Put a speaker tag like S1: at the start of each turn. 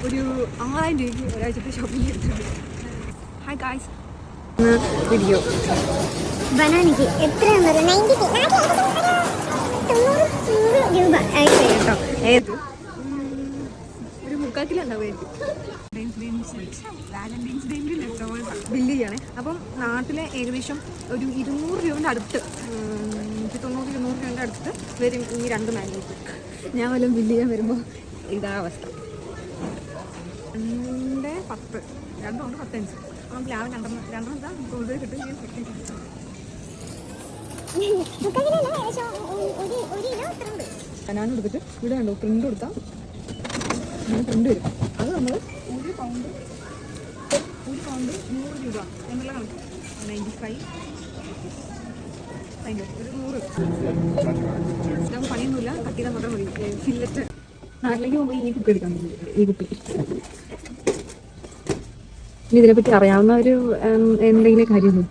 S1: ഒരു 6000 രൂപയ്ക്ക് ഒരാഴ്ചത്തെ ഷോപ്പിംഗ് എടുത്തിട്ടുണ്ട്. ഹായ് ഗായ്സ്, വീഡിയോ
S2: ബനാനയ്ക്ക് എത്രയാണ് വരുന്നത്? 90 രൂപ
S1: കേട്ടോ. ഒരു 3/4 കിലോ ഉണ്ടാവുമായിരിക്കും. വാലന്റൈൻസ് ഡേയിൽ ബില്ല് ചെയ്യണേ. അപ്പം നാട്ടിലെ ഏകദേശം ഒരു 200 രൂപയുടെ അടുത്ത്, 190-200 രൂപയുടെ അടുത്ത് വരും ഈ 2 മാഗ്നറ്റ്. ഞാൻ വല്ലതും ബില്ല് ചെയ്യാൻ വരുമ്പോൾ ഇതാ അവസ്ഥ. 2.10, 2.15. അപ്പം ലാഭം 2 എന്താ കൂടുതൽ കിട്ടും. ബനാന എടുത്തിട്ട് ഇവിടെ കണ്ടോ പ്രിൻ്റ് കൊടുത്താൽ പ്രിൻ്റ് വരും. അത് നമ്മൾ 1 പൗണ്ട് 100 രൂപ എന്നുള്ള കണക്ക് 95 ഒരു 100. നമുക്ക് പണിയൊന്നുമില്ല, കട്ട് ചെയ്താൽ മാത്രം മതി. ഫില്ലറ്റ് നാട്ടിലേക്ക് പോകുമ്പോൾ ഈ കുപ്പി എടുക്കാൻ പറ്റും. ഈ കുപ്പി ഇനി ഇതിനെപ്പറ്റി അറിയാവുന്ന ഒരു എന്തെങ്കിലും കാര്യമൊന്നും